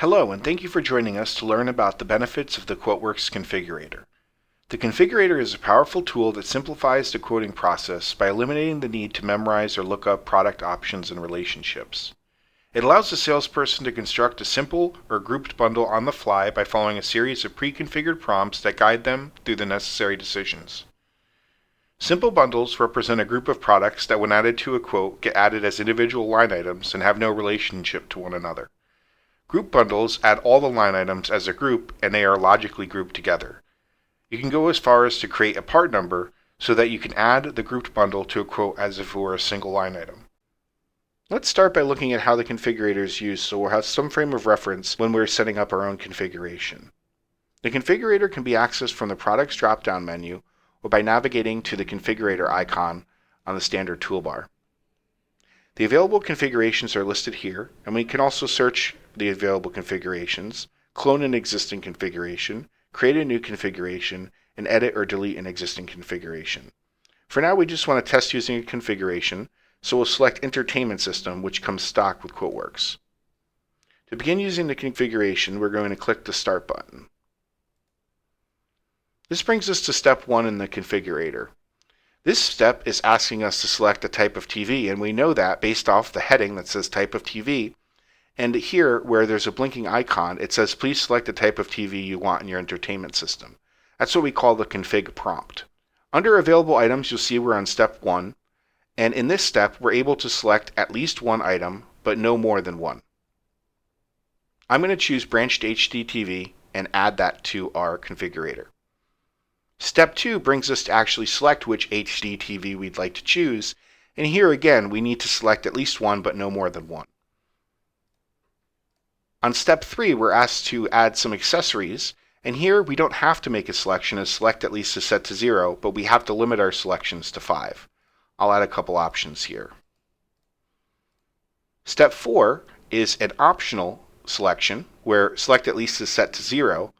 Hello, and thank you for joining us to learn about the benefits of the QuoteWerks Configurator. The Configurator is a powerful tool that simplifies the quoting process by eliminating the need to memorize or look up product options and relationships. It allows the salesperson to construct a simple or grouped bundle on the fly by following a series of pre-configured prompts that guide them through the necessary decisions. Simple bundles represent a group of products that, when added to a quote, get added as individual line items and have no relationship to one another. Group bundles add all the line items as a group, and they are logically grouped together. You can go as far as to create a part number so that you can add the grouped bundle to a quote as if it were a single line item. Let's start by looking at how the configurator is used so we'll have some frame of reference when we're setting up our own configuration. The configurator can be accessed from the Products drop-down menu or by navigating to the configurator icon on the standard toolbar. The available configurations are listed here, and we can also search the available configurations, clone an existing configuration, create a new configuration, and edit or delete an existing configuration. For now, we just want to test using a configuration, so we'll select Entertainment System, which comes stock with QuoteWerks. To begin using the configuration, we're going to click the Start button. This brings us to step 1 in the configurator. This step is asking us to select a type of TV, and we know that based off the heading that says Type of TV, and here where there's a blinking icon, it says please select the type of TV you want in your entertainment system. That's what we call the config prompt. Under available items, you'll see we're on step 1, and in this step we're able to select at least one item, but no more than one. I'm going to choose branched HDTV and add that to our configurator. Step 2 brings us to actually select which HD TV we'd like to choose, and here again we need to select at least one but no more than one. On step 3 we're asked to add some accessories, and here we don't have to make a selection as select at least is set to 0, but we have to limit our selections to 5. I'll add a couple options here. Step 4 is an optional selection where select at least is set to 0,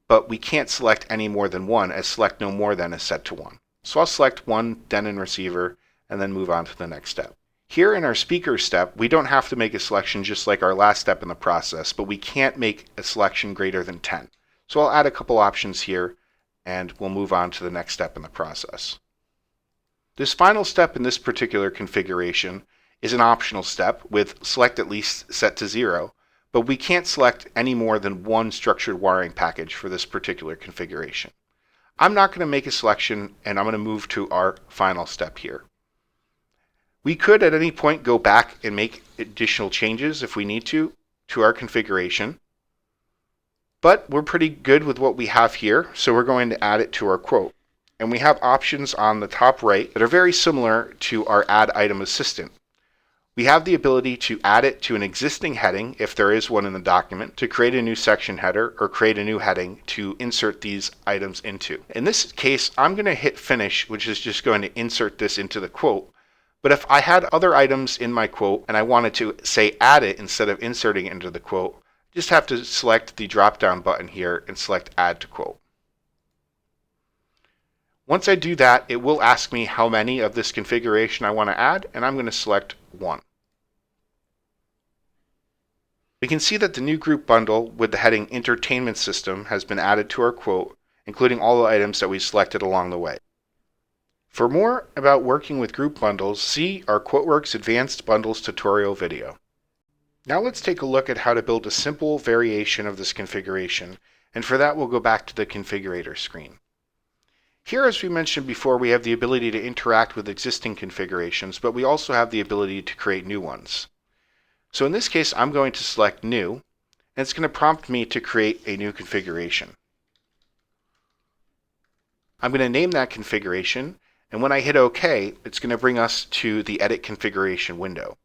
but we can't select any more than one as select no more than is set to 1. So I'll select one den and receiver and then move on to the next step. Here in our speaker step, we don't have to make a selection just like our last step in the process, but we can't make a selection greater than 10. So I'll add a couple options here and we'll move on to the next step in the process. This final step in this particular configuration is an optional step with select at least set to 0, but we can't select any more than one structured wiring package for this particular configuration. I'm not going to make a selection, and I'm going to move to our final step here. We could at any point go back and make additional changes if we need to our configuration, but we're pretty good with what we have here, so we're going to add it to our quote. And we have options on the top right that are very similar to our Add Item Assistant. We have the ability to add it to an existing heading if there is one in the document, to create a new section header, or create a new heading to insert these items into. In this case, I'm going to hit Finish, which is just going to insert this into the quote. But if I had other items in my quote and I wanted to, say, add it instead of inserting it into the quote, I just have to select the drop-down button here and select Add to Quote. Once I do that, it will ask me how many of this configuration I want to add, and I'm going to select 1. We can see that the new group bundle with the heading Entertainment System has been added to our quote, including all the items that we selected along the way. For more about working with group bundles, see our QuoteWerks Advanced Bundles tutorial video. Now let's take a look at how to build a simple variation of this configuration, and for that we'll go back to the configurator screen. Here, as we mentioned before, we have the ability to interact with existing configurations, but we also have the ability to create new ones. So in this case, I'm going to select New, and it's going to prompt me to create a new configuration. I'm going to name that configuration, and when I hit OK, it's going to bring us to the Edit Configuration window.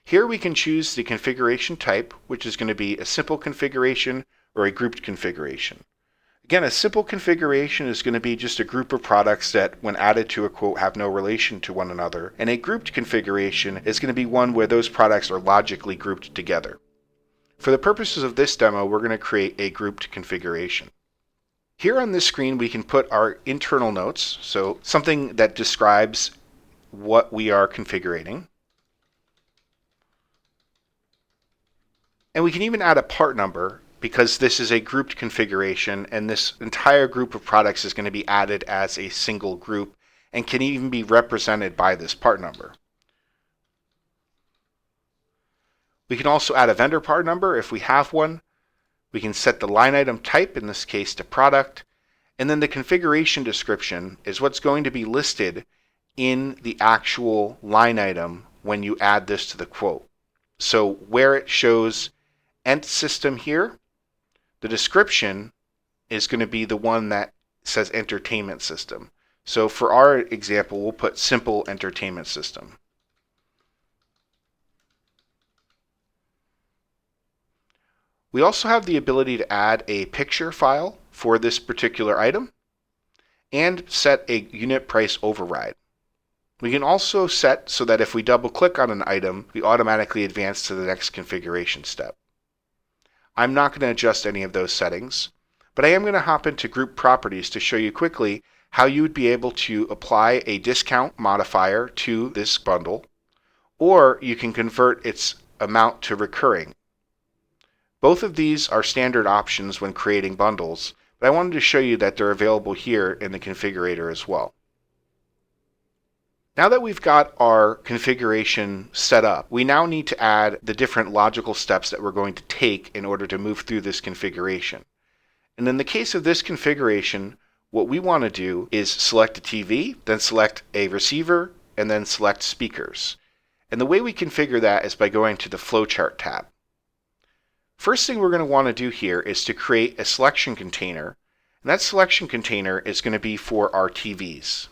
Here we can choose the configuration type, which is going to be a simple configuration or a grouped configuration. Again, a simple configuration is going to be just a group of products that, when added to a quote, have no relation to one another, and a grouped configuration is going to be one where those products are logically grouped together. For the purposes of this demo, we're going to create a grouped configuration. Here on this screen, we can put our internal notes, so something that describes what we are configuring. And we can even add a part number because this is a grouped configuration, and this entire group of products is going to be added as a single group and can even be represented by this part number. We can also add a vendor part number if we have one. We can set the line item type, in this case to product, and then the configuration description is what's going to be listed in the actual line item when you add this to the quote. So where it shows Ent system here, the description is going to be the one that says entertainment system. So for our example, we'll put simple entertainment system. We also have the ability to add a picture file for this particular item and set a unit price override. We can also set so that if we double click on an item, we automatically advance to the next configuration step. I'm not going to adjust any of those settings, but I am going to hop into group properties to show you quickly how you would be able to apply a discount modifier to this bundle, or you can convert its amount to recurring. Both of these are standard options when creating bundles, but I wanted to show you that they're available here in the configurator as well. Now that we've got our configuration set up, we now need to add the different logical steps that we're going to take in order to move through this configuration. And in the case of this configuration, what we want to do is select a TV, then select a receiver, and then select speakers. And the way we configure that is by going to the Flowchart tab. First thing we're going to want to do here is to create a selection container, and that selection container is going to be for our TVs.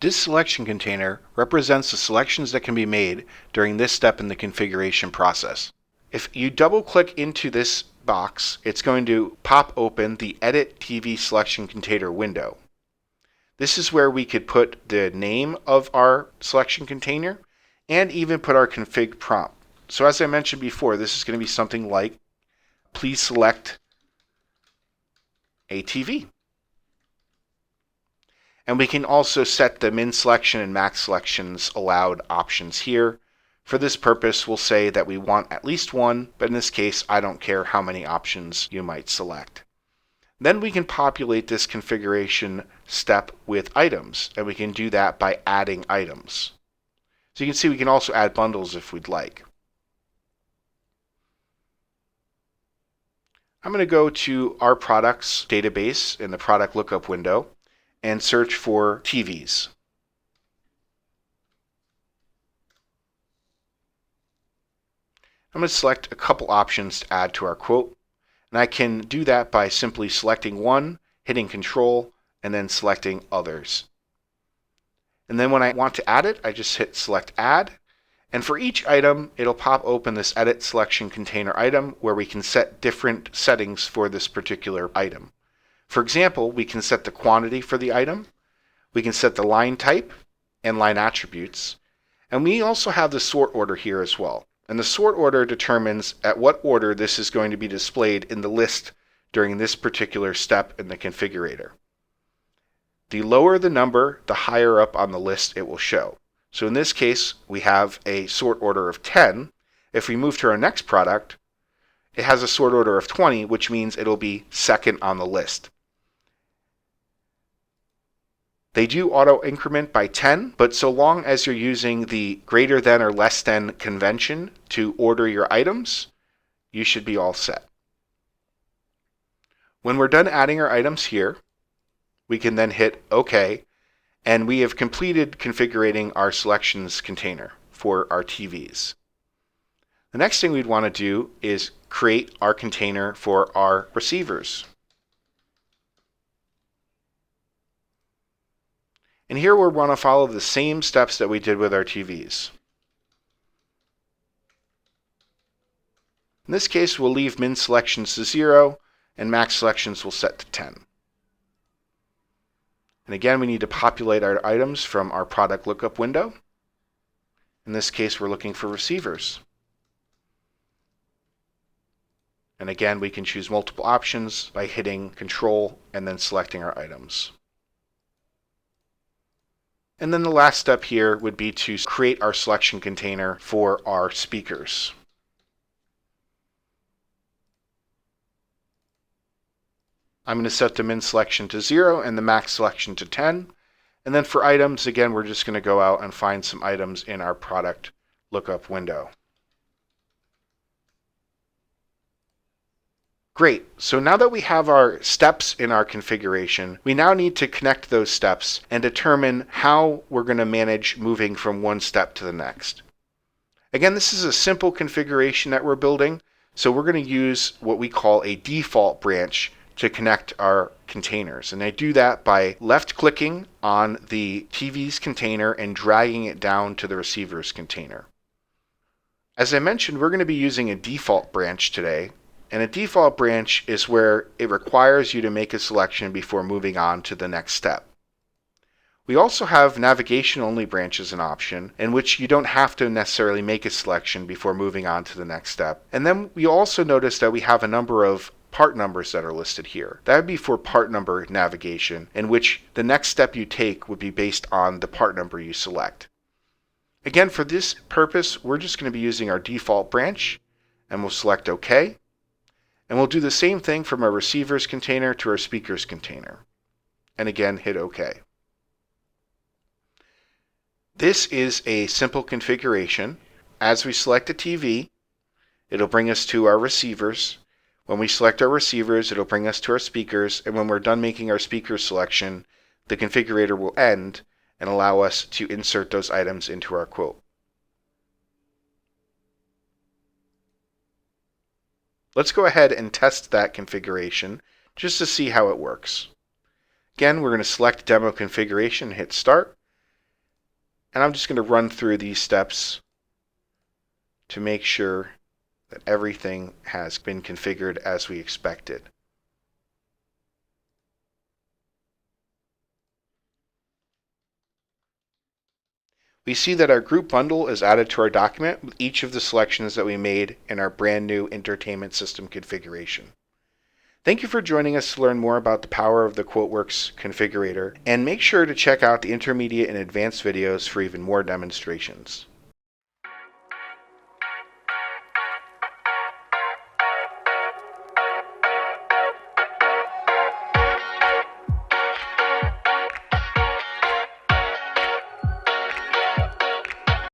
This selection container represents the selections that can be made during this step in the configuration process. If you double click into this box, it's going to pop open the Edit TV Selection Container window. This is where we could put the name of our selection container and even put our config prompt. So as I mentioned before, this is going to be something like, please select a TV. And we can also set the min selection and max selections allowed options here. For this purpose, we'll say that we want at least one, but in this case, I don't care how many options you might select. Then we can populate this configuration step with items, and we can do that by adding items. So you can see we can also add bundles if we'd like. I'm going to go to our products database in the product lookup window and search for TVs. I'm going to select a couple options to add to our quote, and I can do that by simply selecting one, hitting Control, and then selecting Others. And then when I want to add it, I just hit Select Add, and for each item, it'll pop open this Edit Selection Container item where we can set different settings for this particular item. For example, we can set the quantity for the item, we can set the line type and line attributes, and we also have the sort order here as well. And the sort order determines at what order this is going to be displayed in the list during this particular step in the configurator. The lower the number, the higher up on the list it will show. So in this case, we have a sort order of 10. If we move to our next product, it has a sort order of 20, which means it'll be second on the list. They do auto increment by 10, but so long as you're using the greater than or less than convention to order your items, you should be all set. When we're done adding our items here, we can then hit OK, and we have completed configuring our selections container for our TVs. The next thing we'd want to do is create our container for our receivers. And here we're going to follow the same steps that we did with our TVs. In this case, we'll leave min selections to 0 and max selections will set to 10. And again, we need to populate our items from our product lookup window. In this case, we're looking for receivers. And again, we can choose multiple options by hitting Control and then selecting our items. And then the last step here would be to create our selection container for our speakers. I'm going to set the min selection to 0 and the max selection to 10. And then for items, again, we're just going to go out and find some items in our product lookup window. Great. So now that we have our steps in our configuration, we now need to connect those steps and determine how we're going to manage moving from one step to the next. Again, this is a simple configuration that we're building, so we're going to use what we call a default branch to connect our containers. And I do that by left-clicking on the TV's container and dragging it down to the receiver's container. As I mentioned, we're going to be using a default branch today. And a default branch is where it requires you to make a selection before moving on to the next step. We also have navigation-only branch as an option, in which you don't have to necessarily make a selection before moving on to the next step. And then we also notice that we have a number of part numbers that are listed here. That would be for part number navigation, in which the next step you take would be based on the part number you select. Again, for this purpose, we're just going to be using our default branch, and we'll select OK. And we'll do the same thing from our receiver's container to our speaker's container. And again, hit OK. This is a simple configuration. As we select a TV, it'll bring us to our receivers. When we select our receivers, it'll bring us to our speakers. And when we're done making our speaker selection, the configurator will end and allow us to insert those items into our quote. Let's go ahead and test that configuration just to see how it works. Again, we're going to select Demo Configuration, hit Start, and I'm just going to run through these steps to make sure that everything has been configured as we expected. We see that our group bundle is added to our document with each of the selections that we made in our brand new entertainment system configuration. Thank you for joining us to learn more about the power of the QuoteWerks Configurator, and make sure to check out the intermediate and advanced videos for even more demonstrations.